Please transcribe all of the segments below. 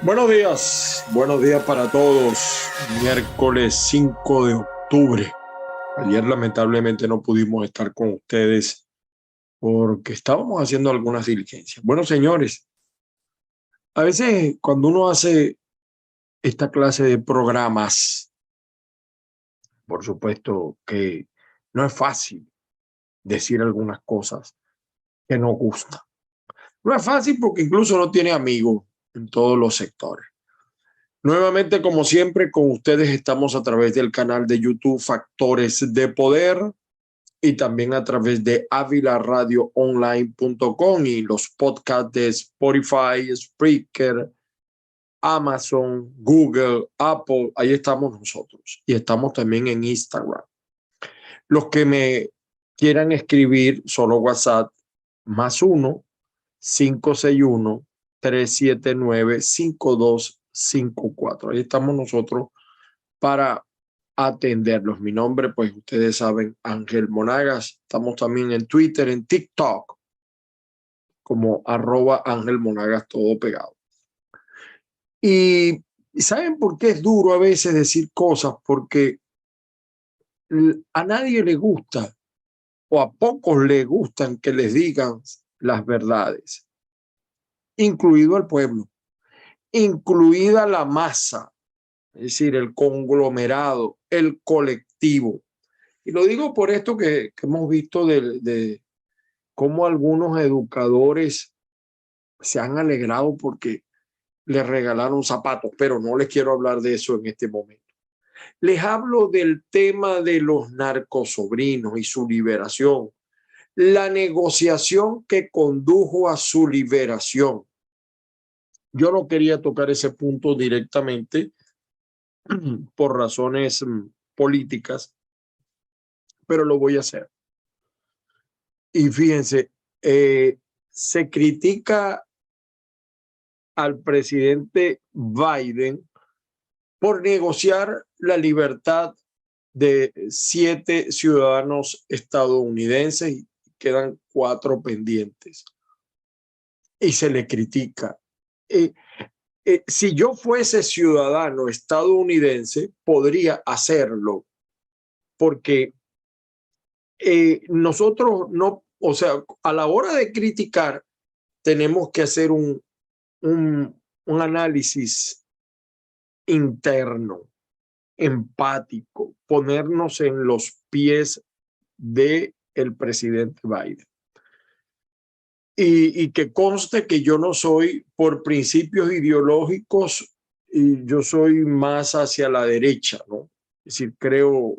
Buenos días para todos. Miércoles 5 de octubre. Ayer lamentablemente no pudimos estar con ustedes porque estábamos haciendo algunas diligencias. Bueno, señores, a veces cuando uno hace esta clase de programas, por supuesto que no es fácil decir algunas cosas que no gustan. No es fácil porque incluso no tiene amigos en todos los sectores. Nuevamente, como siempre, con ustedes estamos a través del canal de YouTube Factores de Poder y también a través de avilaradioonline.com y los podcasts de Spotify, Spreaker, Amazon, Google, Apple. Ahí estamos nosotros y estamos también en Instagram. Los que me quieran escribir, solo WhatsApp, +1 561 379 5254. Ahí estamos nosotros para atenderlos. Mi nombre, pues ustedes saben, Ángel Monagas. Estamos también en Twitter, en TikTok, como @Ángel Monagas, todo pegado. Y ¿saben por qué es duro a veces decir cosas? Porque a nadie le gusta o a pocos les gustan que les digan las verdades, incluido el pueblo, incluida la masa, es decir, el conglomerado, el colectivo. Y lo digo por esto que hemos visto de cómo algunos educadores se han alegrado porque les regalaron zapatos, pero no les quiero hablar de eso en este momento. Les hablo del tema de los narcosobrinos y su liberación, la negociación que condujo a su liberación. Yo no quería tocar ese punto directamente por razones políticas, pero lo voy a hacer. Y fíjense, se critica al presidente Biden por negociar la libertad de 7 ciudadanos estadounidenses y quedan 4 pendientes. Y se le critica. Si yo fuese ciudadano estadounidense, podría hacerlo, porque nosotros no, o sea, a la hora de criticar, tenemos que hacer un análisis interno, empático, ponernos en los pies del presidente Biden. Y que conste que yo no soy por principios ideológicos, y yo soy más hacia la derecha, ¿no? Es decir, creo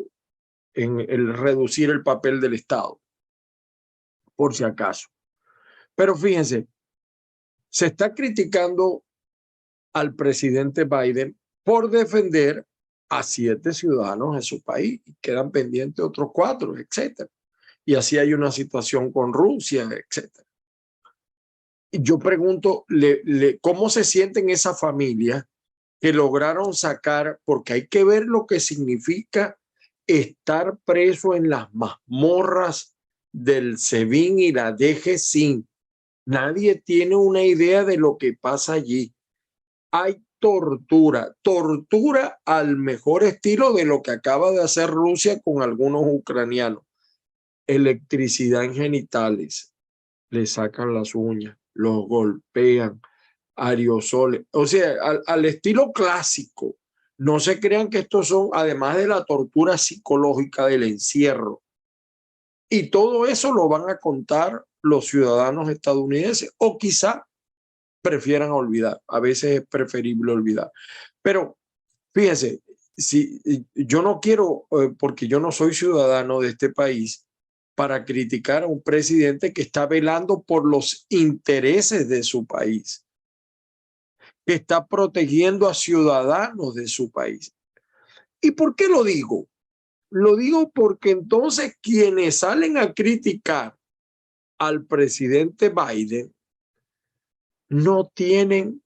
en el reducir el papel del Estado, por si acaso. Pero fíjense, se está criticando al presidente Biden por defender a 7 ciudadanos de su país y quedan pendientes otros 4, etcétera. Y así hay una situación con Rusia, etcétera. Y yo pregunto, ¿cómo se sienten esa familia que lograron sacar? Porque hay que ver lo que significa estar preso en las mazmorras del SEBIN y la DGCIN. Nadie tiene una idea de lo que pasa allí. Hay tortura, tortura al mejor estilo de lo que acaba de hacer Rusia con algunos ucranianos. Electricidad en genitales, le sacan las uñas, los golpean, aerosoles, o sea, al estilo clásico. No se crean que estos son, además de la tortura psicológica del encierro, y todo eso lo van a contar los ciudadanos estadounidenses, o quizá prefieran olvidar. A veces es preferible olvidar. Pero fíjense, si yo no quiero, porque yo no soy ciudadano de este país, para criticar a un presidente que está velando por los intereses de su país, que está protegiendo a ciudadanos de su país. ¿Y por qué lo digo? Lo digo porque entonces quienes salen a criticar al presidente Biden no tienen,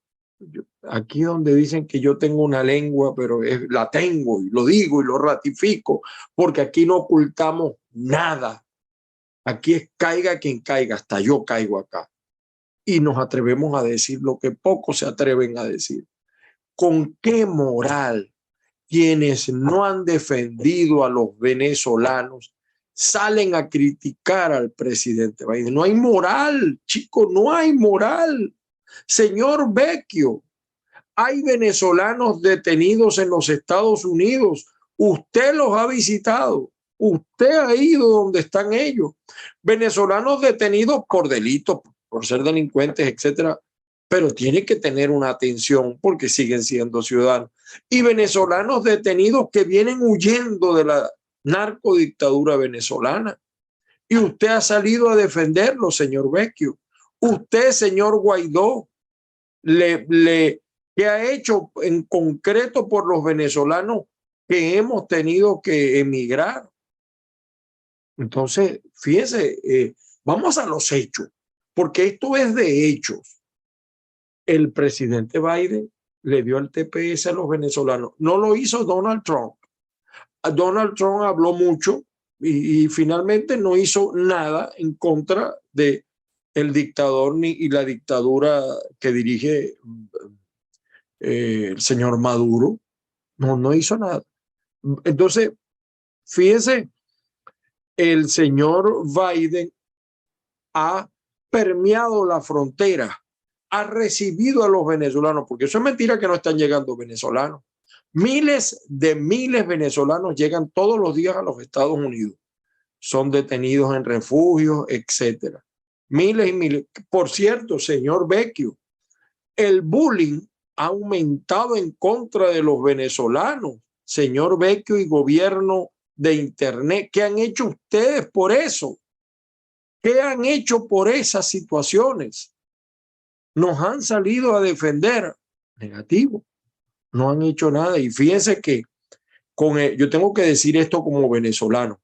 aquí donde dicen que yo tengo una lengua, pero la tengo y lo digo y lo ratifico, porque aquí no ocultamos nada. Aquí es caiga quien caiga, hasta yo caigo acá. Y nos atrevemos a decir lo que pocos se atreven a decir. ¿Con qué moral quienes no han defendido a los venezolanos salen a criticar al presidente Biden? No hay moral, chicos, no hay moral. Señor Vecchio, hay venezolanos detenidos en los Estados Unidos. Usted los ha visitado. Usted ha ido donde están ellos. Venezolanos detenidos por delitos, por ser delincuentes, etcétera. Pero tiene que tener una atención porque siguen siendo ciudadanos. Y venezolanos detenidos que vienen huyendo de la narcodictadura venezolana. Y usted ha salido a defenderlo, señor Vecchio. Usted, señor Guaidó, ¿qué ha hecho en concreto por los venezolanos que hemos tenido que emigrar? Entonces, fíjese, vamos a los hechos, porque esto es de hechos. El presidente Biden le dio el TPS a los venezolanos. No lo hizo Donald Trump. Donald Trump habló mucho y finalmente no hizo nada en contra de el dictador y la dictadura que dirige el señor Maduro. No hizo nada. Entonces, fíjese, el señor Biden ha permeado la frontera, ha recibido a los venezolanos, porque eso es mentira que no están llegando venezolanos. Miles de venezolanos llegan todos los días a los Estados Unidos. Son detenidos en refugios, etcétera. Miles y miles. Por cierto, señor Vecchio, el bullying ha aumentado en contra de los venezolanos. Señor Vecchio y gobierno de Internet, ¿qué han hecho ustedes por eso? ¿Qué han hecho por esas situaciones? Nos han salido a defender. Negativo. No han hecho nada. Y fíjense que yo tengo que decir esto como venezolano.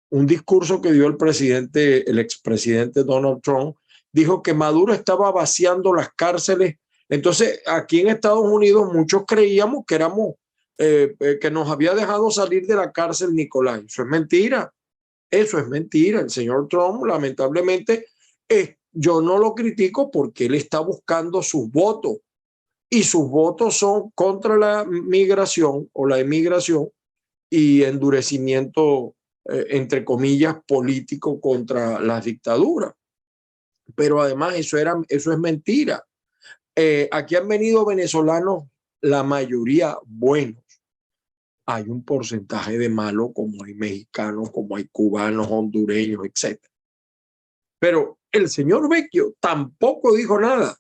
Un discurso que dio el expresidente Donald Trump, dijo que Maduro estaba vaciando las cárceles. Entonces, aquí en Estados Unidos muchos creíamos que que nos había dejado salir de la cárcel Nicolás. Eso es mentira. Eso es mentira. El señor Trump, lamentablemente, yo no lo critico porque él está buscando sus votos y sus votos son contra la migración o la emigración y endurecimiento, entre comillas, político contra las dictaduras. Pero además eso es mentira. Aquí han venido venezolanos, la mayoría buenos. Hay un porcentaje de malos, como hay mexicanos, como hay cubanos, hondureños, etc. Pero el señor Vecchio tampoco dijo nada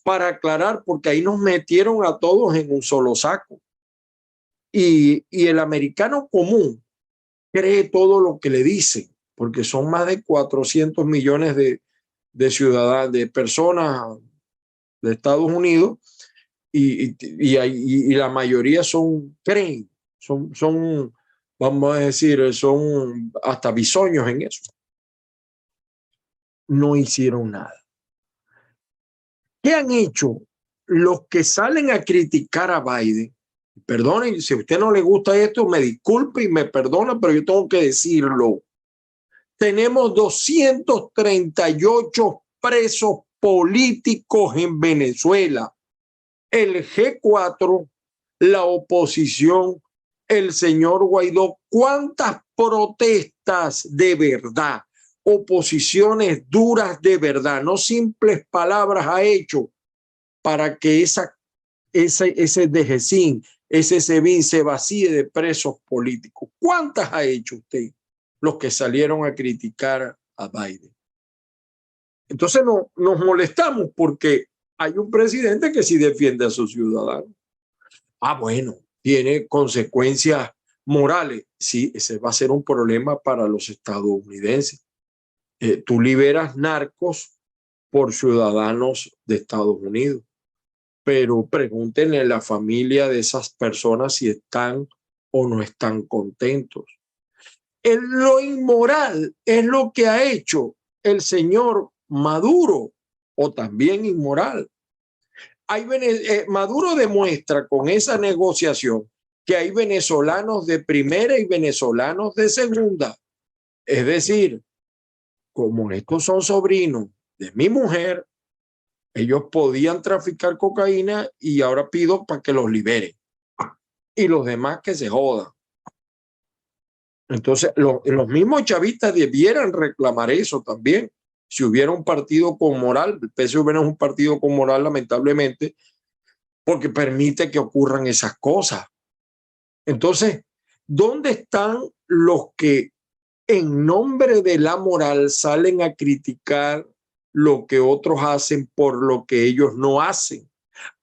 para aclarar, porque ahí nos metieron a todos en un solo saco. Y el americano común cree todo lo que le dicen, porque son más de 400 millones de ciudadanos, de personas de Estados Unidos, y la mayoría creen, vamos a decir, son hasta bisoños en eso. No hicieron nada. ¿Qué han hecho los que salen a criticar a Biden? Perdonen, si a usted no le gusta esto, me disculpe y me perdona, pero yo tengo que decirlo. Tenemos 238 presos políticos en Venezuela. El G4, la oposición, el señor Guaidó. ¿Cuántas protestas de verdad? Oposiciones duras de verdad, no simples palabras, ha hecho para que ese DGCIN, ese SEBIN se vacíe de presos políticos? ¿Cuántas ha hecho usted? Los que salieron a criticar a Biden. Entonces nos molestamos porque hay un presidente que sí defiende a sus ciudadanos. Bueno, tiene consecuencias morales. Sí, ese va a ser un problema para los estadounidenses. Tú liberas narcos por ciudadanos de Estados Unidos, pero pregúntenle a la familia de esas personas si están o no están contentos. Lo inmoral es lo que ha hecho el señor Maduro, o también inmoral. Maduro demuestra con esa negociación que hay venezolanos de primera y venezolanos de segunda. Es decir, como estos son sobrinos de mi mujer, Ellos podían traficar cocaína y ahora pido para que los liberen. Y los demás que se jodan. Entonces, los mismos chavistas debieran reclamar eso también. Si hubiera un partido con moral, el PSV no es un partido con moral, lamentablemente, porque permite que ocurran esas cosas. Entonces, ¿dónde están los que en nombre de la moral salen a criticar lo que otros hacen por lo que ellos no hacen?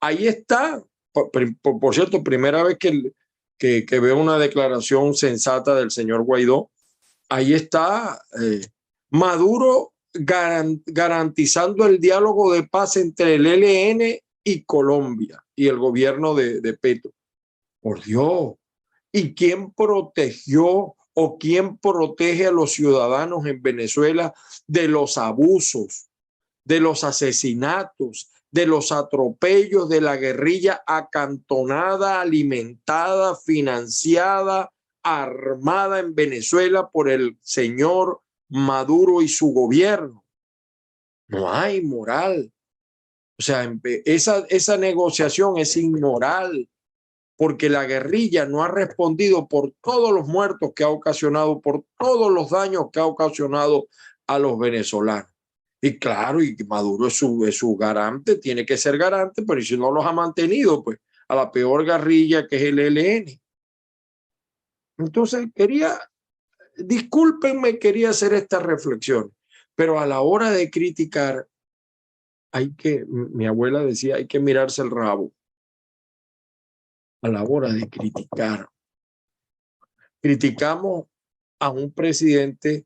Ahí está, por cierto, primera vez que veo una declaración sensata del señor Guaidó. Ahí está Maduro garantizando el diálogo de paz entre el ELN y Colombia y el gobierno de Petro. Por Dios. ¿Y quién protegió o quién protege a los ciudadanos en Venezuela de los abusos, de los asesinatos, de los atropellos de la guerrilla acantonada, alimentada, financiada, armada en Venezuela por el señor Maduro y su gobierno? No hay moral. O sea, esa negociación es inmoral, porque la guerrilla no ha respondido por todos los muertos que ha ocasionado, por todos los daños que ha ocasionado a los venezolanos. Y claro, y Maduro es su garante, tiene que ser garante, pero si no los ha mantenido, pues a la peor guerrilla que es el ELN. Entonces discúlpenme, quería hacer esta reflexión, pero a la hora de criticar, mi abuela decía, hay que mirarse el rabo. A la hora de criticar, criticamos a un presidente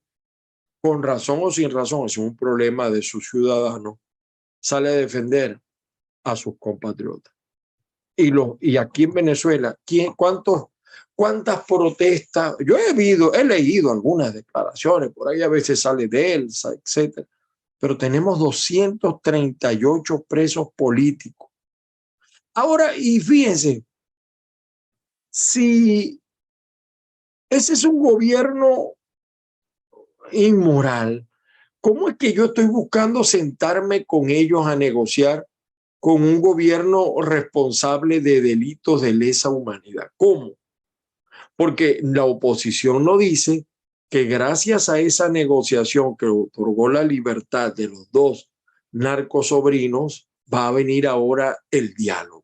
con razón o sin razón, es un problema de sus ciudadanos, sale a defender a sus compatriotas. Y aquí en Venezuela, ¿cuántas protestas? Yo he leído algunas declaraciones, por ahí a veces sale de Elsa, etcétera, pero tenemos 238 presos políticos. Ahora, y fíjense, si ese es un gobierno inmoral, ¿cómo es que yo estoy buscando sentarme con ellos a negociar con un gobierno responsable de delitos de lesa humanidad? ¿Cómo? Porque la oposición no dice que gracias a esa negociación que otorgó la libertad de los dos narcosobrinos, va a venir ahora el diálogo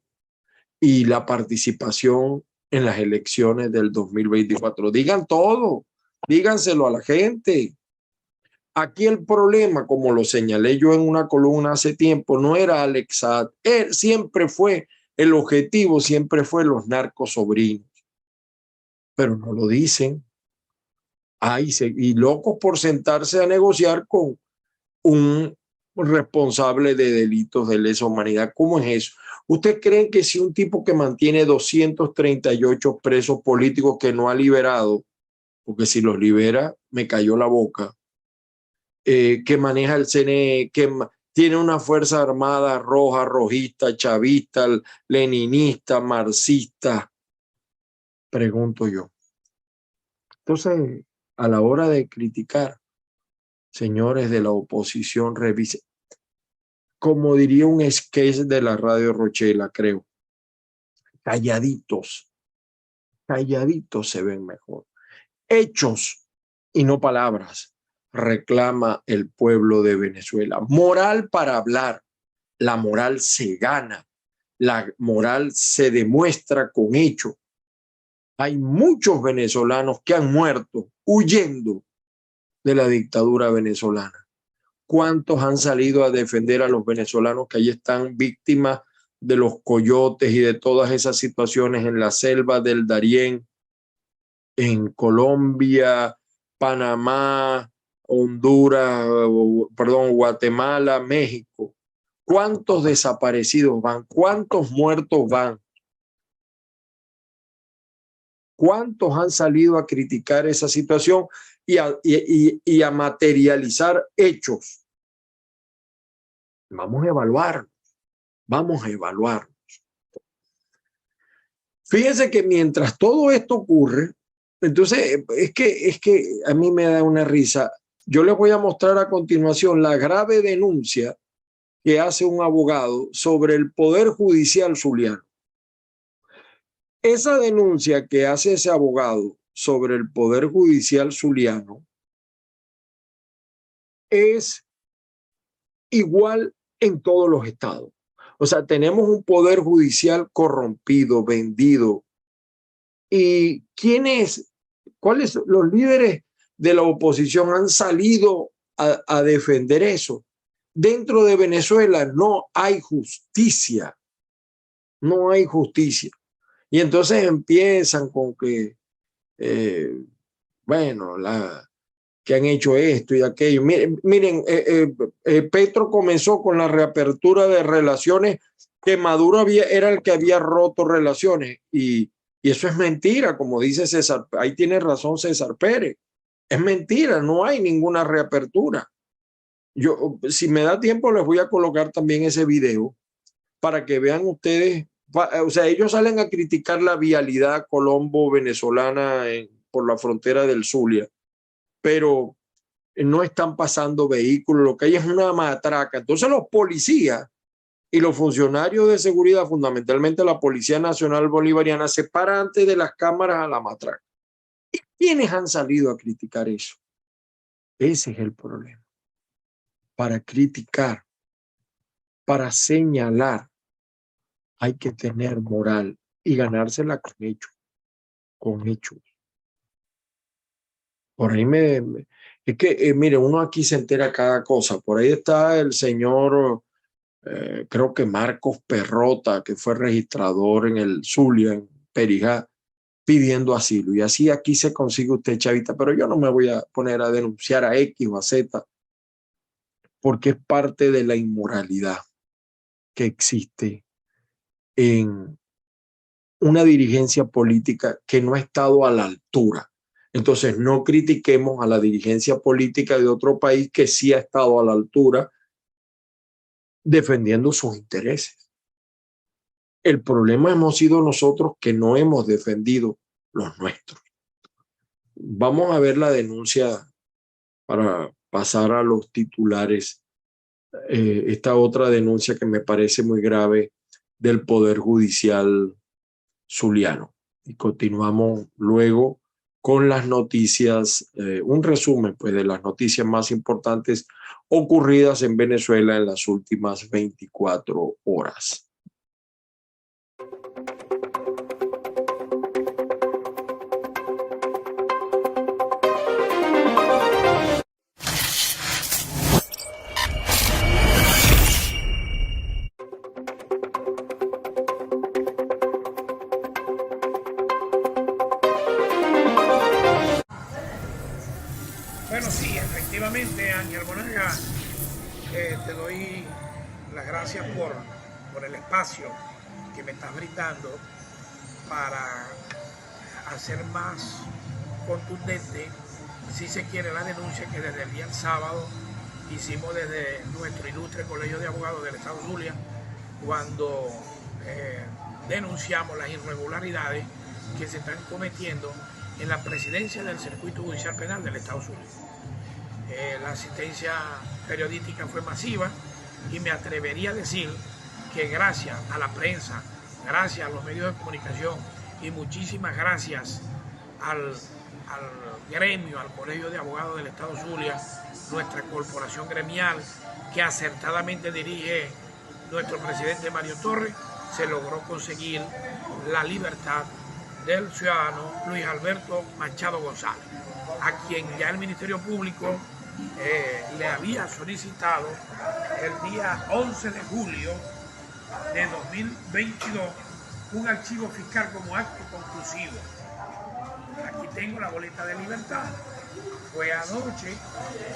y la participación en las elecciones del 2024. Digan todo, díganselo a la gente. Aquí el problema, como lo señalé yo en una columna hace tiempo, no era Alex Saad. Él siempre fue, el objetivo siempre fue los narcosobrinos. Pero no lo dicen. Y locos por sentarse a negociar con un responsable de delitos de lesa humanidad. ¿Cómo es eso? ¿Ustedes creen que si un tipo que mantiene 238 presos políticos que no ha liberado, porque si los libera, me cayó la boca, que maneja el CNE, que tiene una fuerza armada roja, rojista, chavista, leninista, marxista? Pregunto yo. Entonces, a la hora de criticar, señores de la oposición, revisen. Como diría un sketch de la Radio Rochela, creo, calladitos, calladitos se ven mejor. Hechos y no palabras, reclama el pueblo de Venezuela. Moral para hablar, la moral se gana, la moral se demuestra con hechos. Hay muchos venezolanos que han muerto huyendo de la dictadura venezolana. ¿Cuántos han salido a defender a los venezolanos que allí están víctimas de los coyotes y de todas esas situaciones en la selva del Darién, en Colombia, Panamá, Honduras, Guatemala, México? ¿Cuántos desaparecidos van? ¿Cuántos muertos van? ¿Cuántos han salido a criticar esa situación y a materializar hechos? Vamos a evaluar, vamos a evaluar. Fíjense que mientras todo esto ocurre, entonces es que a mí me da una risa. Yo les voy a mostrar a continuación la grave denuncia que hace un abogado sobre el Poder Judicial zuliano. Esa denuncia que hace ese abogado sobre el Poder Judicial zuliano es igual en todos los estados. O sea, tenemos un Poder Judicial corrompido, vendido. ¿Y cuáles los líderes de la oposición han salido a defender eso? Dentro de Venezuela no hay justicia. No hay justicia. Y entonces empiezan con que, bueno, que han hecho esto y aquello. Miren, Petro comenzó con la reapertura de relaciones que Maduro era el que había roto relaciones. Y eso es mentira, como dice César. Ahí tiene razón César Pérez. Es mentira, no hay ninguna reapertura. Yo, si me da tiempo, les voy a colocar también ese video para que vean ustedes. O sea, ellos salen a criticar la vialidad colombo-venezolana por la frontera del Zulia, pero no están pasando vehículos, lo que hay es una matraca. Entonces los policías y los funcionarios de seguridad, fundamentalmente la Policía Nacional Bolivariana, se paran antes de las cámaras a la matraca. ¿Y quiénes han salido a criticar eso? Ese es el problema. Para criticar, para señalar, hay que tener moral y ganársela con hechos, con hechos. Por ahí es que, mire, uno aquí se entera cada cosa. Por ahí está el señor, creo que Marcos Perrota, que fue registrador en el Zulia, en Perijá, pidiendo asilo. Y así aquí se consigue usted, chavita. Pero yo no me voy a poner a denunciar a X o a Z, porque es parte de la inmoralidad que existe en una dirigencia política que no ha estado a la altura. Entonces, no critiquemos a la dirigencia política de otro país que sí ha estado a la altura defendiendo sus intereses. El problema hemos sido nosotros que no hemos defendido los nuestros. Vamos a ver la denuncia para pasar a los titulares. Esta otra denuncia que me parece muy grave del Poder Judicial zuliano. Y continuamos luego con las noticias, un resumen pues, de las noticias más importantes ocurridas en Venezuela en las últimas 24 horas. Bueno, sí, efectivamente, Ángel Monaga, te doy las gracias por el espacio que me estás brindando para hacer más contundente, si se quiere, la denuncia que desde el día sábado hicimos desde nuestro ilustre Colegio de Abogados del Estado Zulia, cuando denunciamos las irregularidades que se están cometiendo en la presidencia del Circuito Judicial Penal del Estado Zulia. La asistencia periodística fue masiva y me atrevería a decir que gracias a la prensa, gracias a los medios de comunicación y muchísimas gracias al gremio, al Colegio de Abogados del Estado Zulia, nuestra corporación gremial que acertadamente dirige nuestro presidente Mario Torres, se logró conseguir la libertad del ciudadano Luis Alberto Machado González, a quien ya el Ministerio Público le había solicitado el día 11 de julio de 2022 un archivo fiscal como acto conclusivo. Aquí tengo la boleta de libertad. Fue anoche,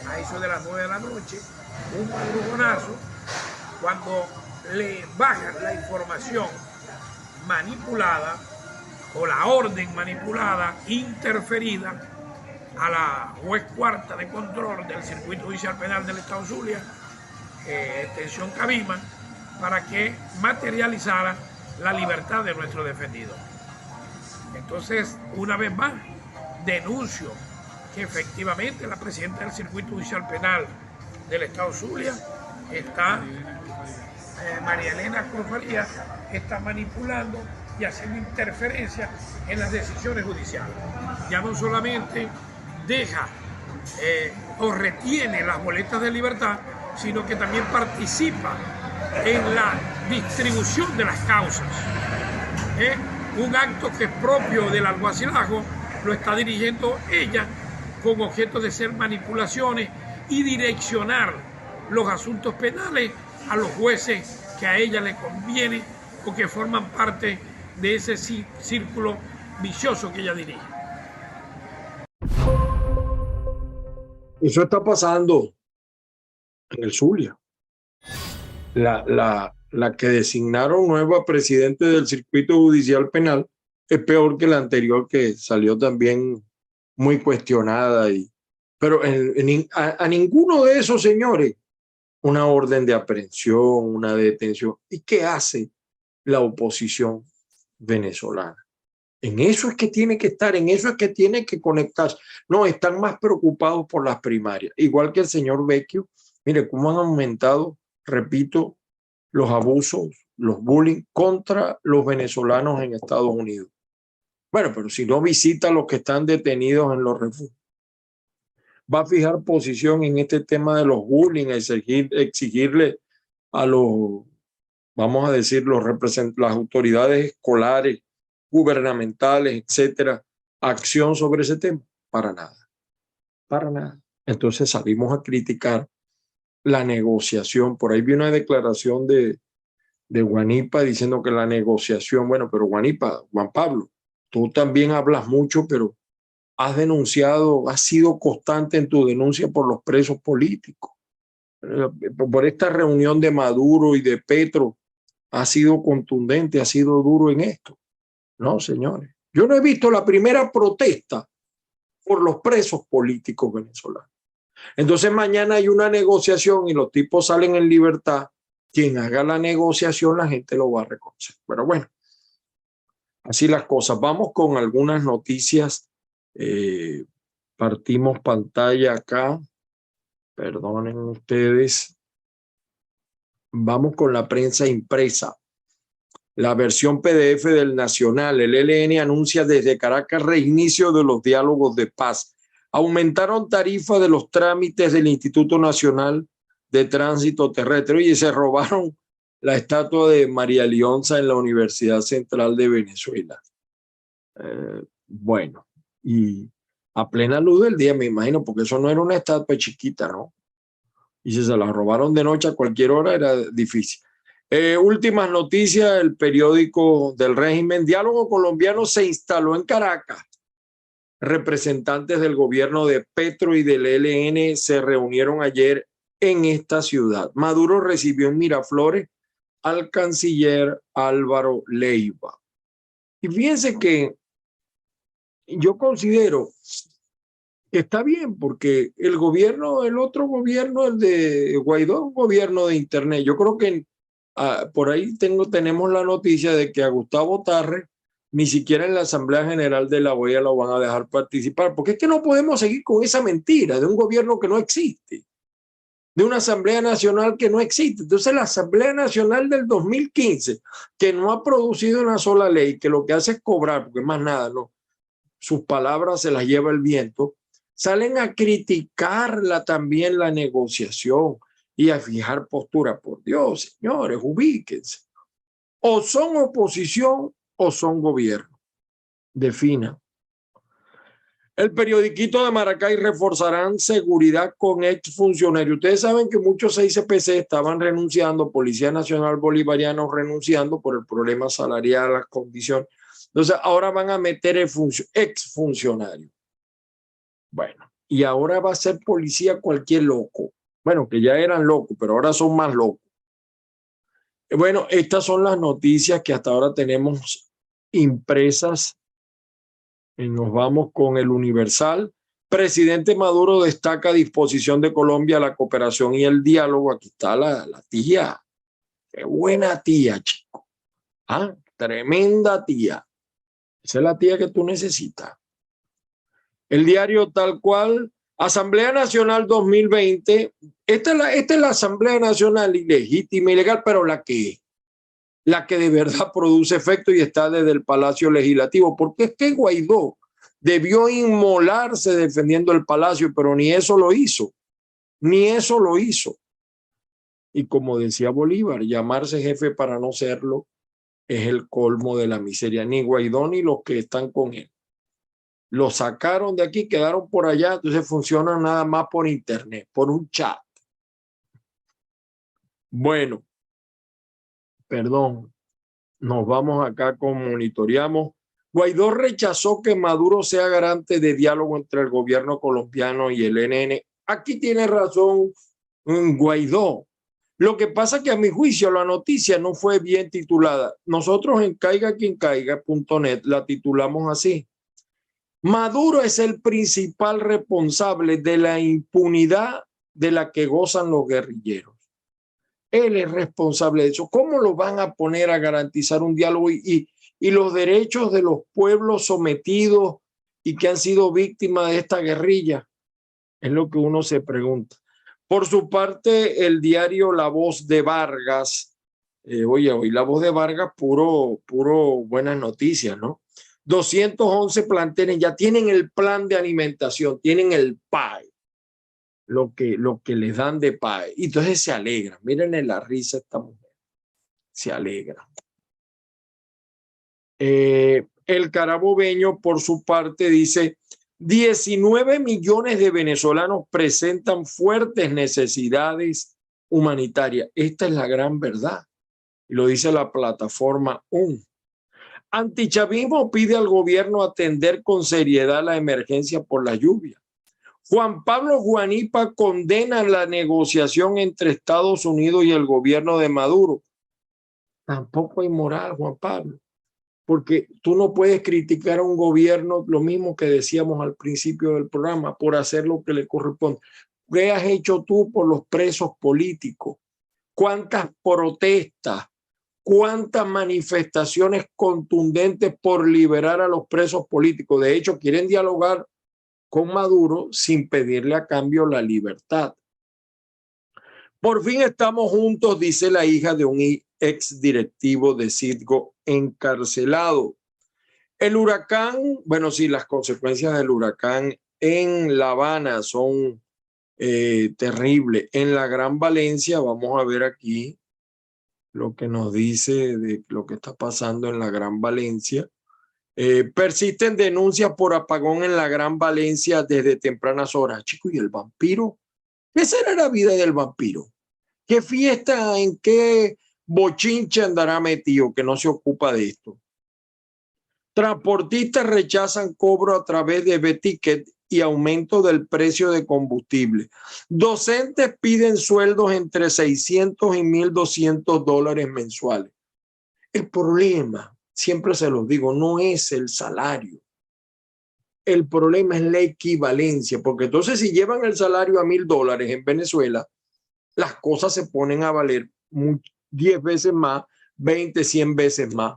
a eso de las 9 de la noche, un madrugonazo, cuando le bajan la información manipulada o la orden manipulada, interferida a la juez cuarta de control del Circuito Judicial Penal del Estado Zulia, extensión Cabima, para que materializara la libertad de nuestro defendido. Entonces, una vez más, denuncio que efectivamente la presidenta del Circuito Judicial Penal del Estado Zulia está María Elena Cruz Farías, está manipulando y haciendo interferencia en las decisiones judiciales. Ya no solamente deja o retiene las boletas de libertad, sino que también participa en la distribución de las causas. Un acto que es propio del alguacilaje lo está dirigiendo ella con objeto de ser manipulaciones y direccionar los asuntos penales a los jueces que a ella le conviene o que forman parte de ese círculo vicioso que ella dirige. Eso está pasando en el Zulia. La que designaron nueva presidente del circuito judicial penal es peor que la anterior, que salió también muy cuestionada. Pero a ninguno de esos señores una orden de aprehensión, una detención. ¿Y qué hace la oposición venezolana? En eso es que tiene que estar, en eso es que tiene que conectarse. No, están más preocupados por las primarias. Igual que el señor Vecchio. Mire cómo han aumentado, repito, los abusos, los bullying contra los venezolanos en Estados Unidos. Bueno, pero si no visita a los que están detenidos en los refugios, va a fijar posición en este tema de los bullying, exigirle a los, vamos a decir, las autoridades escolares, gubernamentales, etcétera, acción sobre ese tema. Para nada, para nada. Entonces salimos a criticar la negociación. Por ahí vi una declaración de Guanipa diciendo que la negociación, bueno, pero Guanipa, Juan Pablo, tú también hablas mucho, pero has denunciado, has sido constante en tu denuncia por los presos políticos. Por esta reunión de Maduro y de Petro, has sido contundente, has sido duro en esto. No, señores. Yo no he visto la primera protesta por los presos políticos venezolanos. Entonces mañana hay una negociación y los tipos salen en libertad. Quien haga la negociación, la gente lo va a reconocer. Pero bueno, así las cosas. Vamos con algunas noticias. Partimos pantalla acá. Perdonen ustedes. Vamos con la prensa impresa. La versión PDF del Nacional. El ELN anuncia desde Caracas reinicio de los diálogos de paz. Aumentaron tarifas de los trámites del Instituto Nacional de Tránsito Terrestre. Oye, se robaron la estatua de María Leonza en la Universidad Central de Venezuela. Bueno, y a plena luz del día, me imagino, porque eso no era una estatua chiquita, ¿no? Y si se la robaron de noche a cualquier hora era difícil. Últimas noticias, el periódico del régimen. Diálogo colombiano se instaló en Caracas. Representantes del gobierno de Petro y del ELN se reunieron ayer en esta ciudad. Maduro recibió en Miraflores al canciller Álvaro Leiva. Y fíjense que yo considero que está bien, porque el gobierno, el otro gobierno, el de Guaidó, un gobierno de internet. Yo creo que por ahí tenemos la noticia de que a Gustavo Tarre ni siquiera en la Asamblea General de la OEA lo van a dejar participar, porque es que no podemos seguir con esa mentira de un gobierno que no existe, de una Asamblea Nacional que no existe. Entonces la Asamblea Nacional del 2015, que no ha producido una sola ley, que lo que hace es cobrar, porque más nada, no, sus palabras se las lleva el viento, salen a criticarla también la negociación y a fijar postura. Por Dios, señores, ubíquense. O son oposición o son gobierno. Defina. El periodiquito de Maracay reforzarán seguridad con exfuncionarios. Ustedes saben que muchos 6CPC estaban renunciando, Policía Nacional Bolivariana renunciando por el problema salarial, las condiciones. Entonces ahora van a meter exfuncionarios. Bueno, y ahora va a ser policía cualquier loco. Bueno, que ya eran locos, pero ahora son más locos. Bueno, estas son las noticias que hasta ahora tenemos impresas. Nos vamos con el Universal. Presidente Maduro destaca disposición de Colombia a la cooperación y el diálogo. Aquí está la tía. Qué buena tía, chico. Ah, tremenda tía. Esa es la tía que tú necesitas. El diario Tal Cual Asamblea Nacional 2020, esta es la Asamblea Nacional ilegítima, ilegal, pero la que de verdad produce efecto y está desde el Palacio Legislativo, porque es que Guaidó debió inmolarse defendiendo el Palacio, pero ni eso lo hizo, ni eso lo hizo. Y como decía Bolívar, llamarse jefe para no serlo es el colmo de la miseria. Ni Guaidó ni los que están con él. Lo sacaron de aquí, quedaron por allá, entonces funcionan nada más por internet, por un chat. Bueno, perdón, nos vamos acá con monitoreamos. Guaidó rechazó que Maduro sea garante de diálogo entre el gobierno colombiano y el ELN. Aquí tiene razón Guaidó. Lo que pasa es que a mi juicio la noticia no fue bien titulada. Nosotros en caigaquiencaiga.net la titulamos así. Maduro es el principal responsable de la impunidad de la que gozan los guerrilleros. Él es responsable de eso. ¿Cómo lo van a poner a garantizar un diálogo y los derechos de los pueblos sometidos y que han sido víctimas de esta guerrilla? Es lo que uno se pregunta. Por su parte, el diario La Voz de Vargas, oye, hoy La Voz de Vargas, puro buenas noticias, ¿no? 211 planteles ya tienen el plan de alimentación, tienen el PAE, lo que les dan de PAE. Y entonces se alegran. Miren la risa esta mujer. Se alegra. El Carabobeño, por su parte, dice 19 millones de venezolanos presentan fuertes necesidades humanitarias. Esta es la gran verdad. Y lo dice la plataforma UN. Antichavismo pide al gobierno atender con seriedad la emergencia por la lluvia. Juan Pablo Guanipa condena la negociación entre Estados Unidos y el gobierno de Maduro. Tampoco hay moral, Juan Pablo, porque tú no puedes criticar a un gobierno, lo mismo que decíamos al principio del programa, por hacer lo que le corresponde. ¿Qué has hecho tú por los presos políticos? ¿Cuántas protestas? ¿Cuántas manifestaciones contundentes por liberar a los presos políticos? De hecho, quieren dialogar con Maduro sin pedirle a cambio la libertad. Por fin estamos juntos, dice la hija de un ex directivo de Citgo encarcelado. El huracán, bueno, sí, las consecuencias del huracán en La Habana son terribles. En la Gran Valencia, vamos a ver aquí lo que nos dice de lo que está pasando en la Gran Valencia. Persisten denuncias por apagón en la Gran Valencia desde tempranas horas. Chico, ¿y el vampiro? ¿Qué será la vida del vampiro? ¿Qué fiesta, en qué bochinche andará metido que no se ocupa de esto? Transportistas rechazan cobro a través de B-Ticket y aumento del precio de combustible. Docentes piden sueldos entre 600 y $1,200 mensuales. El problema, siempre se los digo, no es el salario. El problema es la equivalencia, porque entonces si llevan el salario a $1,000 en Venezuela, las cosas se ponen a valer 10 veces más, 20, 100 veces más.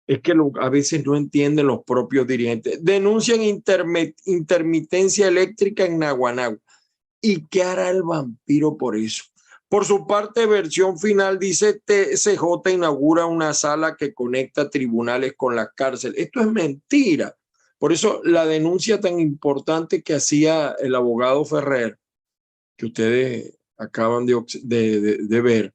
Es que a veces no entienden los propios dirigentes. Denuncian intermitencia eléctrica en Naguanagua. ¿Y qué hará el vampiro por eso? Por su parte, versión final dice TSJ inaugura una sala que conecta tribunales con la cárcel. Esto es mentira. Por eso la denuncia tan importante que hacía el abogado Ferrer, que ustedes acaban de ver,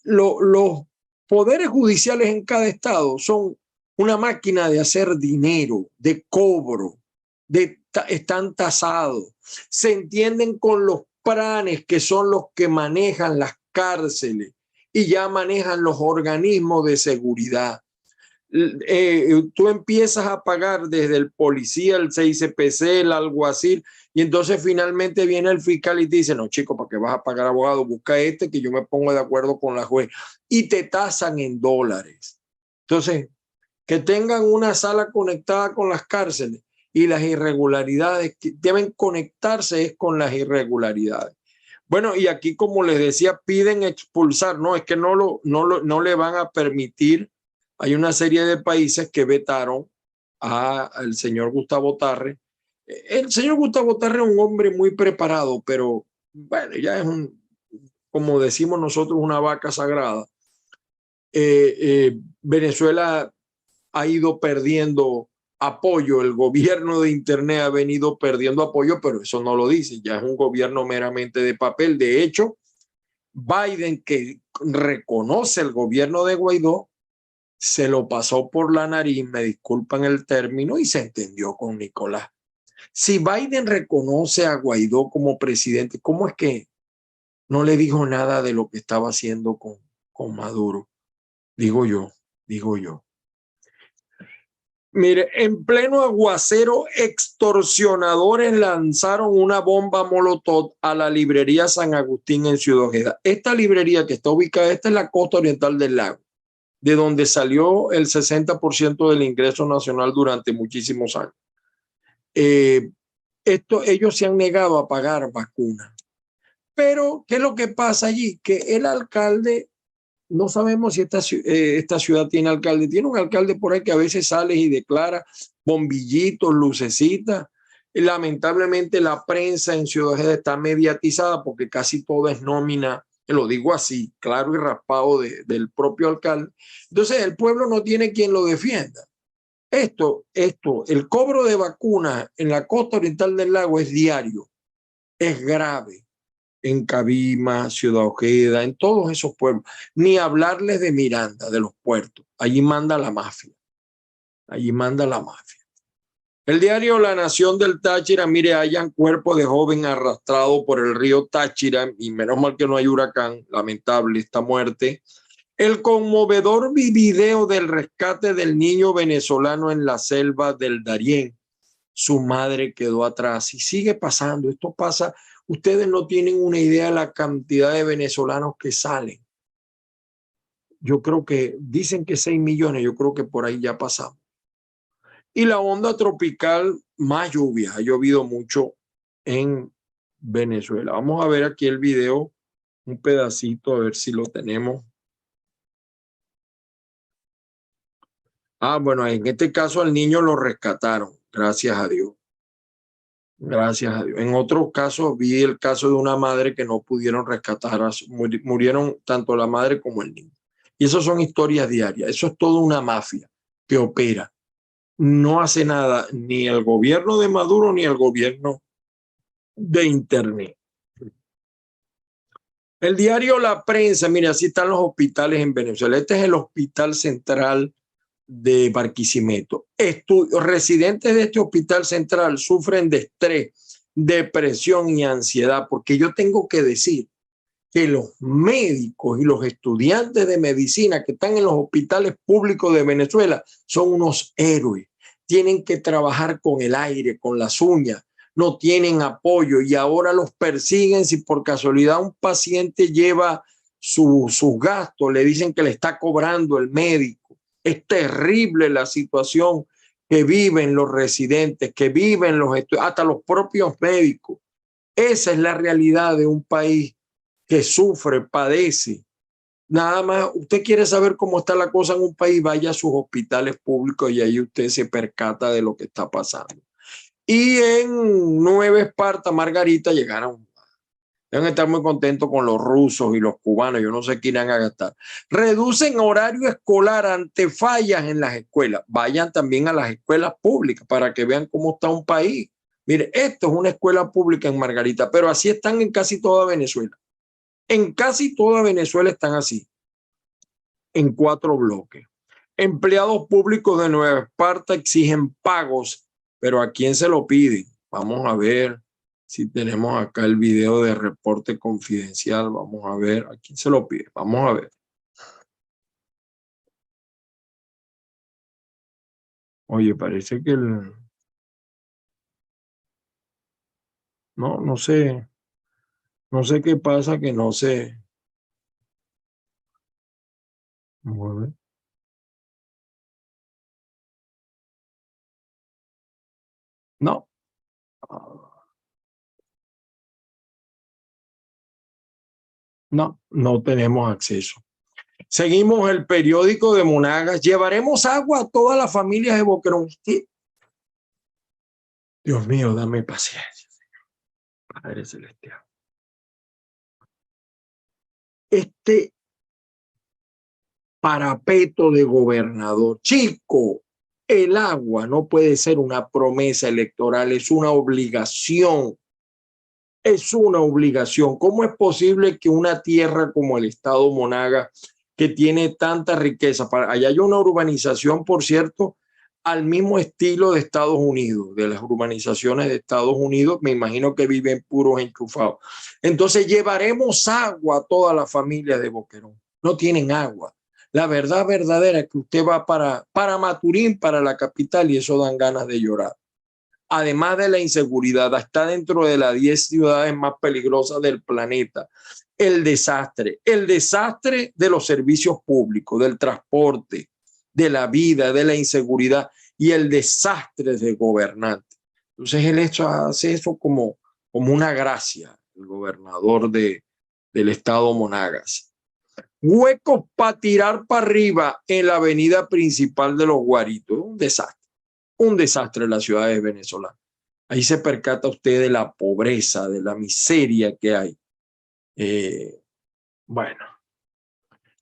los poderes judiciales en cada estado son una máquina de hacer dinero, de cobro, están tasados, se entienden con los pranes que son los que manejan las cárceles y ya manejan los organismos de seguridad. Tú empiezas a pagar desde el policía, el CICPC, el alguacil, y entonces finalmente viene el fiscal y te dice, no, chico, ¿para qué vas a pagar abogado? Busca que yo me pongo de acuerdo con la juez. Y te tasan en dólares. Entonces, que tengan una sala conectada con las cárceles y las irregularidades que deben conectarse es con las irregularidades. Bueno, y aquí, como les decía, piden expulsar. No, es que no le van a permitir. Hay una serie de países que vetaron al señor Gustavo Tarre El señor Gustavo Tarre es un hombre muy preparado, pero bueno, ya es como decimos nosotros, una vaca sagrada. Venezuela ha ido perdiendo apoyo, el gobierno de Internet ha venido perdiendo apoyo, pero eso no lo dice, ya es un gobierno meramente de papel. De hecho, Biden, que reconoce el gobierno de Guaidó, se lo pasó por la nariz, me disculpan el término, y se entendió con Nicolás. Si Biden reconoce a Guaidó como presidente, ¿cómo es que no le dijo nada de lo que estaba haciendo con Maduro? Digo yo, digo yo. Mire, en pleno aguacero, extorsionadores lanzaron una bomba molotov a la librería San Agustín en Ciudad Ojeda. Esta librería que está ubicada, esta es la costa oriental del lago, de donde salió el 60% del ingreso nacional durante muchísimos años. Ellos se han negado a pagar vacunas. Pero, ¿qué es lo que pasa allí? Que el alcalde, no sabemos si esta ciudad tiene alcalde. Tiene un alcalde por ahí que a veces sale y declara bombillitos, lucecitas. Lamentablemente la prensa en Ciudad Ojeda está mediatizada porque casi todo es nómina, lo digo así, claro y raspado del propio alcalde. Entonces el pueblo no tiene quien lo defienda. El cobro de vacunas en la costa oriental del lago es diario, es grave. En Cabima, Ciudad Ojeda, en todos esos pueblos. Ni hablarles de Miranda, de los puertos. Allí manda la mafia. Allí manda la mafia. El diario La Nación del Táchira, mire, hayan cuerpo de joven arrastrado por el río Táchira, y menos mal que no hay huracán, lamentable esta muerte. El conmovedor video del rescate del niño venezolano en la selva del Darién. Su madre quedó atrás y sigue pasando. Esto pasa. Ustedes no tienen una idea de la cantidad de venezolanos que salen. Yo creo que dicen que 6 millones, yo creo que por ahí ya pasamos. Y la onda tropical, más lluvia, ha llovido mucho en Venezuela. Vamos a ver aquí el video, un pedacito, a ver si lo tenemos. Bueno, en este caso al niño lo rescataron, gracias a Dios. Gracias a Dios. En otros casos vi el caso de una madre que no pudieron rescatar, murieron tanto la madre como el niño. Y eso son historias diarias, eso es toda una mafia que opera. No hace nada ni el gobierno de Maduro ni el gobierno de Internet. El diario La Prensa, mira, así están los hospitales en Venezuela. Este es el Hospital Central de Barquisimeto. Residentes de este hospital central sufren de estrés, depresión y ansiedad, porque yo tengo que decir que los médicos y los estudiantes de medicina que están en los hospitales públicos de Venezuela son unos héroes. Tienen que trabajar con el aire, con las uñas, no tienen apoyo y ahora los persiguen si por casualidad un paciente lleva sus gastos, le dicen que le está cobrando el médico. Es terrible la situación que viven los residentes, que viven hasta los propios médicos. Esa es la realidad de un país que sufre, padece. Nada más, usted quiere saber cómo está la cosa en un país, vaya a sus hospitales públicos y ahí usted se percata de lo que está pasando. Y en Nueva Esparta, Margarita, llegaron. Deben estar muy contentos con los rusos y los cubanos, yo no sé qué irán a gastar. Reducen horario escolar ante fallas en las escuelas. Vayan también a las escuelas públicas para que vean cómo está un país. Mire, esto es una escuela pública en Margarita, pero así están en casi toda Venezuela. En casi toda Venezuela están así, en 4 bloques. Empleados públicos de Nueva Esparta exigen pagos, pero ¿a quién se lo piden? Vamos a ver si tenemos acá el video de reporte confidencial. Vamos a ver, ¿a quién se lo pide? Vamos a ver. Oye, parece que no sé. No sé qué pasa que no se mueve. No. No tenemos acceso. Seguimos el periódico de Monagas. Llevaremos agua a todas las familias de Boquerón. Sí, Dios mío, dame paciencia, Padre Celestial. Este parapeto de gobernador, chico, el agua no puede ser una promesa electoral, es una obligación. Es una obligación. ¿Cómo es posible que una tierra como el estado Monagas, que tiene tanta riqueza, allá hay una urbanización, por cierto, al mismo estilo de Estados Unidos, de las urbanizaciones de Estados Unidos, me imagino que viven puros enchufados. Entonces llevaremos agua a todas las familias de Boquerón. No tienen agua. La verdad verdadera es que usted va para Maturín, para la capital, y eso dan ganas de llorar. Además de la inseguridad, está dentro de las 10 ciudades más peligrosas del planeta. El desastre de los servicios públicos, del transporte, de la vida, de la inseguridad y el desastre de gobernantes. Entonces él hace eso como una gracia, el gobernador del estado Monagas. Huecos para tirar para arriba en la avenida principal de los Guaritos. Un desastre en las ciudades venezolanas. Ahí se percata usted de la pobreza, de la miseria que hay. Bueno,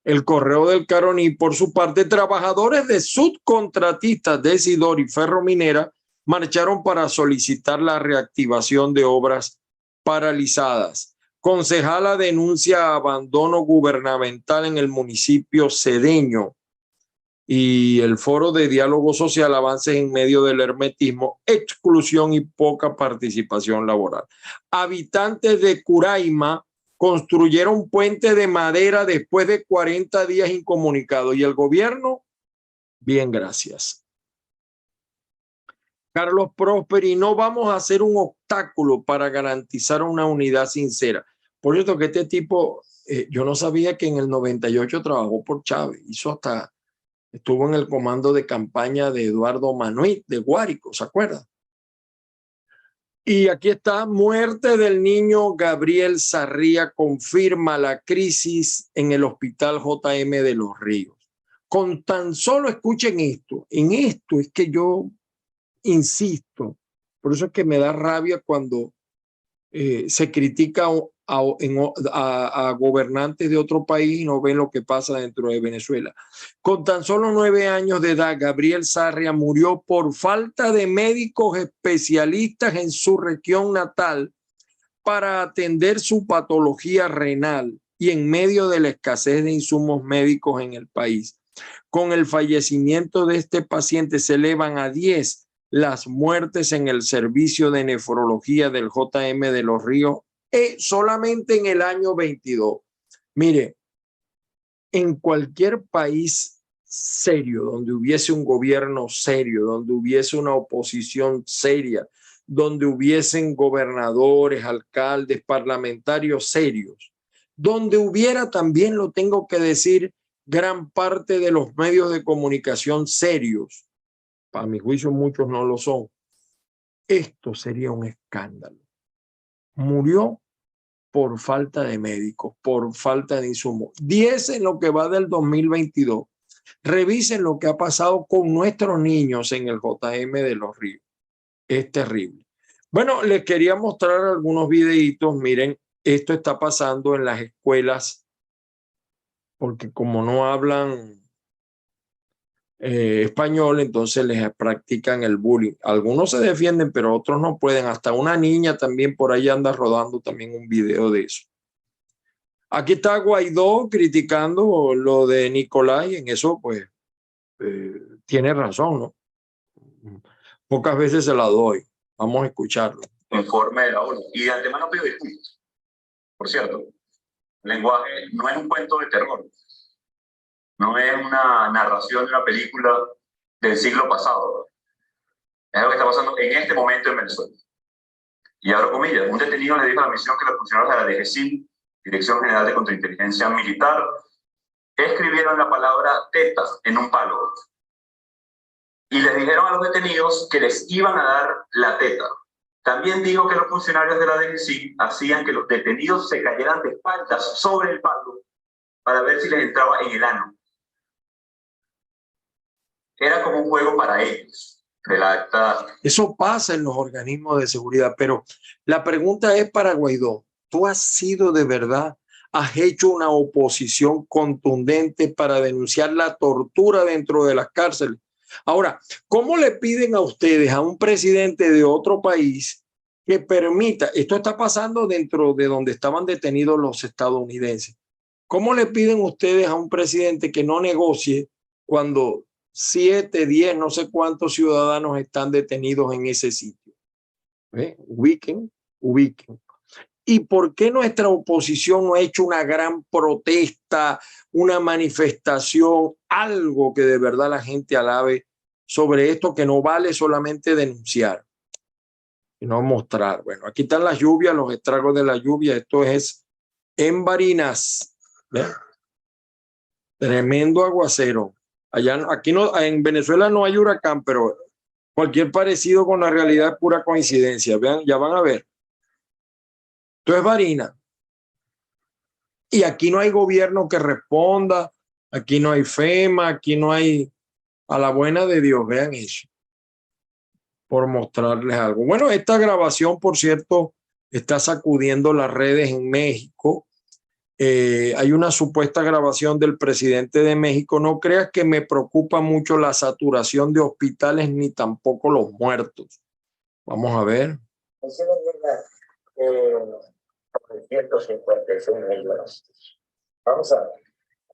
el Correo del Caroní, por su parte, trabajadores de subcontratistas de Sidor y Ferrominera marcharon para solicitar la reactivación de obras paralizadas. Concejala denuncia abandono gubernamental en el municipio Cedeño. Y el Foro de Diálogo Social, avances en medio del hermetismo, exclusión y poca participación laboral. Habitantes de Curaima construyeron puente de madera después de 40 días incomunicados. ¿Y el gobierno? Bien, gracias. Carlos Prosperi, no vamos a hacer un obstáculo para garantizar una unidad sincera. Por cierto, que este tipo, yo no sabía que en el 98 trabajó por Chávez, estuvo en el comando de campaña de Eduardo Manuel de Guárico, ¿se acuerdan? Y aquí está, muerte del niño Gabriel Sarría confirma la crisis en el hospital JM de Los Ríos. Con tan solo escuchen esto, en esto es que yo insisto, por eso es que me da rabia cuando se critica a gobernantes de otro país y no ven lo que pasa dentro de Venezuela. Con tan solo 9 años de edad, Gabriel Sarria murió por falta de médicos especialistas en su región natal para atender su patología renal y en medio de la escasez de insumos médicos en el país. Con el fallecimiento de este paciente se elevan a 10 las muertes en el servicio de nefrología del JM de Los Ríos solamente en el año 22. Mire, en cualquier país serio, donde hubiese un gobierno serio, donde hubiese una oposición seria, donde hubiesen gobernadores, alcaldes, parlamentarios serios, donde hubiera también, lo tengo que decir, gran parte de los medios de comunicación serios, para mi juicio muchos no lo son, esto sería un escándalo. Murió por falta de médicos, por falta de insumos. 10 en lo que va del 2022. Revisen lo que ha pasado con nuestros niños en el JM de Los Ríos. Es terrible. Bueno, les quería mostrar algunos videitos. Miren, esto está pasando en las escuelas porque como no hablan español, entonces les practican el bullying. Algunos se defienden, pero otros no pueden. Hasta una niña también por ahí anda rodando también un video de eso. Aquí está Guaidó criticando lo de Nicolás y en eso pues tiene razón, ¿no? Pocas veces se la doy. Vamos a escucharlo. Informe de la ONU. Y de antemano pido disculpas. Por cierto, el lenguaje no es un cuento de terror. No es una narración de una película del siglo pasado. Es algo que está pasando en este momento en Venezuela. Y abro comillas, un detenido le dijo a la misión que los funcionarios de la DGCIN, Dirección General de Contrainteligencia Militar, escribieron la palabra teta en un palo. Y les dijeron a los detenidos que les iban a dar la teta. También dijo que los funcionarios de la DGCIN hacían que los detenidos se cayeran de espaldas sobre el palo para ver si les entraba en el ano. Era como un juego para ellos. del acta. Eso pasa en los organismos de seguridad, pero la pregunta es para Guaidó. ¿Tú has sido de verdad, has hecho una oposición contundente para denunciar la tortura dentro de las cárceles? Ahora, ¿cómo le piden a ustedes, a un presidente de otro país, que permita, esto está pasando dentro de donde estaban detenidos los estadounidenses, ¿cómo le piden ustedes a un presidente que no negocie cuando 7, 10, no sé cuántos ciudadanos están detenidos en ese sitio? Ubiquen. ¿Y por qué nuestra oposición no ha hecho una gran protesta, una manifestación, algo que de verdad la gente alabe sobre esto, que no vale solamente denunciar, sino mostrar? Bueno, aquí están las lluvias, los estragos de la lluvia. Esto es en Barinas. ¿Ven? Tremendo aguacero. Allá, aquí no, en Venezuela no hay huracán, pero cualquier parecido con la realidad es pura coincidencia. Vean, ya van a ver. Esto es Barinas. Y aquí no hay gobierno que responda, aquí no hay FEMA, aquí no hay, a la buena de Dios, vean eso, por mostrarles algo. Bueno, esta grabación, por cierto, está sacudiendo las redes en México. Hay una supuesta grabación del presidente de México. No creas que me preocupa mucho la saturación de hospitales ni tampoco los muertos. Vamos a ver. 156 millones. Vamos a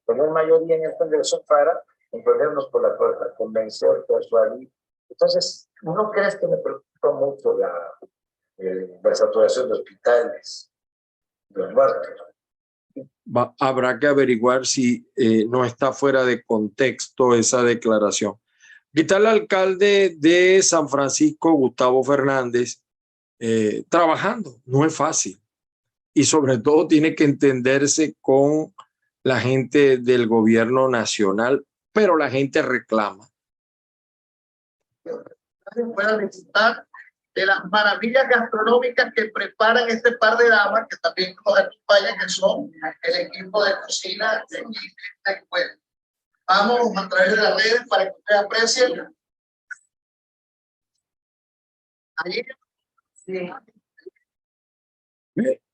tener mayoría en el Congreso para imponernos por la puerta, convencer, persuadir. Entonces, ¿no crees que me preocupa mucho la saturación de hospitales, de los muertos? Habrá que averiguar si no está fuera de contexto esa declaración. ¿Qué tal el alcalde de San Francisco, Gustavo Fernández, trabajando? No es fácil. Y sobre todo tiene que entenderse con la gente del gobierno nacional, pero la gente reclama. Puedan disfrutar de las maravillas gastronómicas que preparan este par de damas que también nos acompañan, que son el equipo de cocina de esta escuela. Vamos a través de las redes para que ustedes aprecien. Allí. Sí.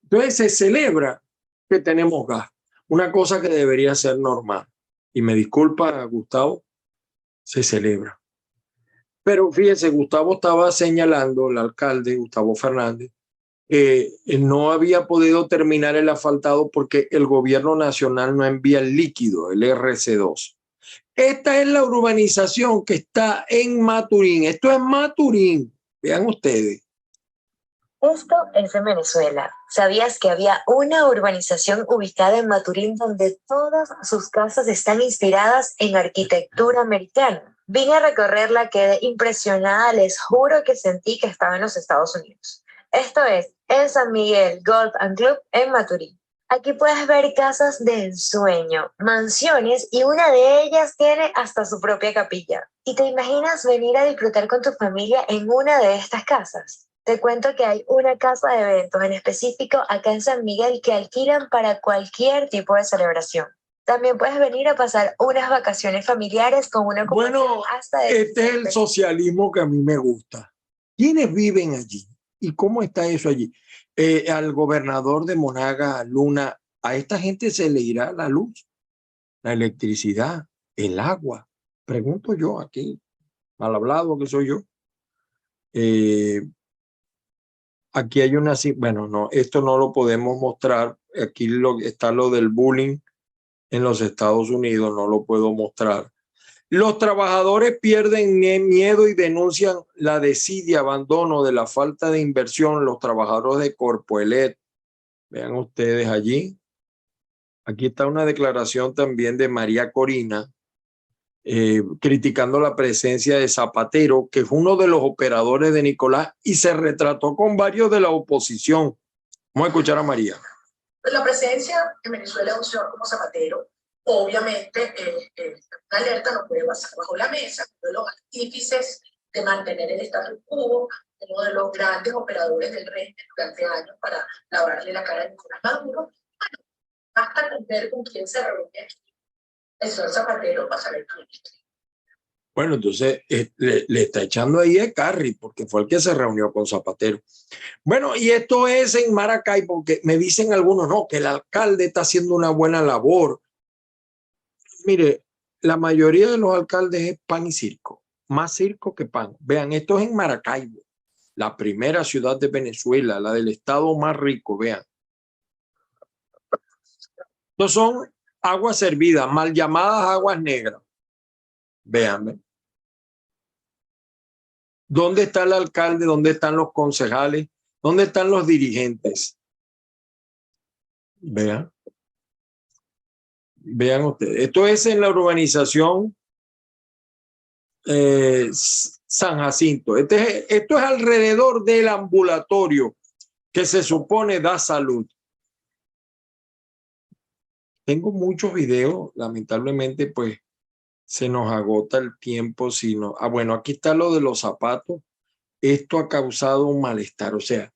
Entonces se celebra que tenemos gas, una cosa que debería ser normal. Y me disculpa, Gustavo, se celebra. Pero fíjese, Gustavo estaba señalando, el alcalde Gustavo Fernández, que no había podido terminar el asfaltado porque el gobierno nacional no envía el líquido, el RC2. Esta es la urbanización que está en Maturín. Esto es Maturín. Vean ustedes. Esto es en Venezuela. ¿Sabías que había una urbanización ubicada en Maturín donde todas sus casas están inspiradas en arquitectura americana? Vine a recorrerla, quedé impresionada, les juro que sentí que estaba en los Estados Unidos. Esto es en San Miguel Golf and Club en Maturín. Aquí puedes ver casas de ensueño, mansiones, y una de ellas tiene hasta su propia capilla. ¿Y te imaginas venir a disfrutar con tu familia en una de estas casas? Te cuento que hay una casa de eventos en específico acá en San Miguel que alquilan para cualquier tipo de celebración. También puedes venir a pasar unas vacaciones familiares con una comunidad hasta de... Este es el socialismo que a mí me gusta. ¿Quiénes viven allí? ¿Y cómo está eso allí? Al gobernador de Monaga, Luna, a esta gente se le irá la luz, la electricidad, el agua. Pregunto yo aquí, mal hablado que soy yo. Aquí hay una, bueno, no, esto no lo podemos mostrar. Aquí está lo del bullying en los Estados Unidos, no lo puedo mostrar. Los trabajadores pierden miedo y denuncian la desidia, abandono de la falta de inversión. Los trabajadores de Corpoelet, vean ustedes allí. Aquí está una declaración también de María Corina, criticando la presencia de Zapatero, que es uno de los operadores de Nicolás, y se retrató con varios de la oposición. Vamos a escuchar a María. La presencia en Venezuela de un señor como Zapatero, obviamente, una alerta no puede pasar bajo la mesa. Uno de los artífices de mantener el status quo, uno de los grandes operadores del régimen durante años para lavarle la cara a Nicolás Maduro. Bueno, basta con ver con quién se reúne aquí el señor Zapatero para saber quién es. Bueno, entonces le está echando ahí a Carri porque fue el que se reunió con Zapatero. Bueno, y esto es en Maracay porque me dicen algunos, no, que el alcalde está haciendo una buena labor. Mire, la mayoría de los alcaldes es pan y circo, más circo que pan. Vean, esto es en Maracaibo, la primera ciudad de Venezuela, la del estado más rico, vean. Estos son aguas servidas, mal llamadas aguas negras. Vean. ¿Dónde está el alcalde? ¿Dónde están los concejales? ¿Dónde están los dirigentes? Vean. Vean ustedes. Esto es en la urbanización San Jacinto. Esto es alrededor del ambulatorio que se supone da salud. Tengo muchos videos, lamentablemente pues se nos agota el tiempo. Bueno, aquí está lo de los zapatos. Esto ha causado un malestar, o sea,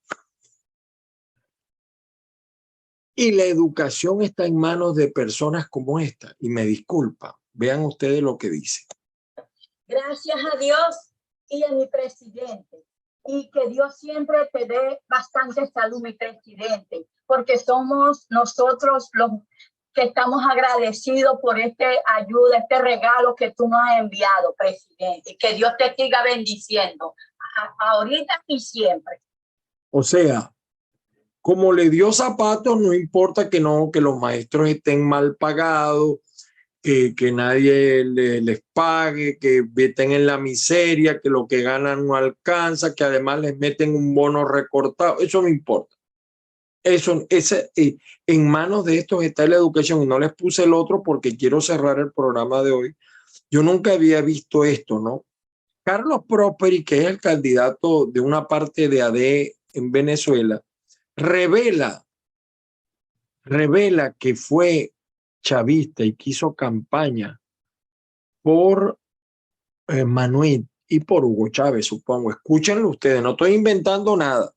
y la educación está en manos de personas como esta. Y me disculpa, vean ustedes lo que dice. Gracias a Dios y a mi presidente. Y que Dios siempre te dé bastante salud, mi presidente, porque somos nosotros los que estamos agradecidos por esta ayuda, este regalo que tú nos has enviado, presidente. Que Dios te siga bendiciendo, ahorita y siempre. O sea, como le dio zapatos, no importa que los maestros estén mal pagados, que nadie les pague, que estén en la miseria, que lo que ganan no alcanza, que además les meten un bono recortado. Eso no importa. En manos de estos está la educación. Y no les puse el otro porque quiero cerrar el programa de hoy. Yo nunca había visto esto, ¿no? Carlos Prosperi, que es el candidato de una parte de AD en Venezuela, revela que fue chavista y que hizo campaña por Manuel y por Hugo Chávez, supongo. Escúchenlo ustedes, no estoy inventando nada.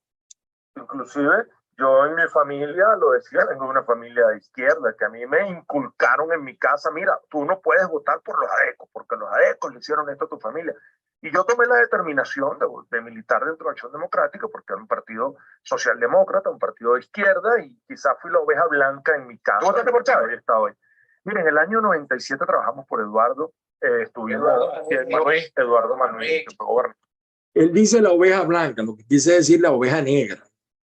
Inclusive yo en mi familia, lo decía, vengo de una familia de izquierda, que a mí me inculcaron en mi casa, mira, tú no puedes votar por los adecos, porque los adecos le hicieron esto a tu familia. Y yo tomé la determinación de militar dentro de Acción Democrática, porque era un partido socialdemócrata, un partido de izquierda, y quizás fui la oveja blanca en mi casa. ¿Tú votaste por Chávez? Estaba ahí. Miren, en el año 97 trabajamos por Eduardo, estuvimos Eduardo Manuel, que fue gobernador. Él dice la oveja blanca, lo que quise decir la oveja negra.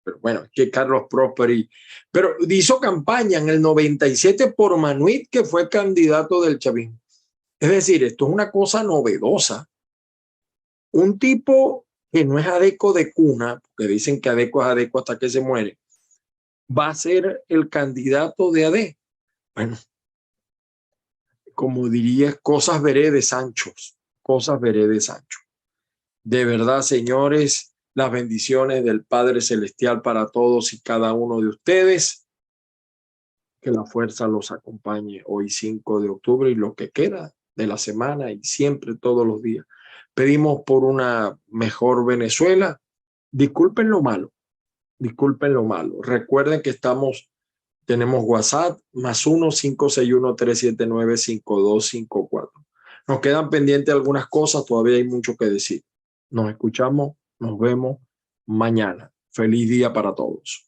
Pero bueno, es que Carlos Prosperi, pero hizo campaña en el 97 por Manuel, que fue candidato del chavismo. Es decir, esto es una cosa novedosa. Un tipo que no es adeco de cuna, porque dicen que adeco es adeco hasta que se muere, va a ser el candidato de AD. Bueno, como diría, cosas veré de Sancho, cosas veré de Sancho. De verdad, señores, las bendiciones del Padre Celestial para todos y cada uno de ustedes. Que la fuerza los acompañe hoy 5 de octubre y lo que queda de la semana y siempre todos los días. Pedimos por una mejor Venezuela. Disculpen lo malo. Disculpen lo malo. Recuerden que tenemos WhatsApp +1 561 379 5254. Nos quedan pendientes algunas cosas. Todavía hay mucho que decir. Nos escuchamos. Nos vemos mañana. Feliz día para todos.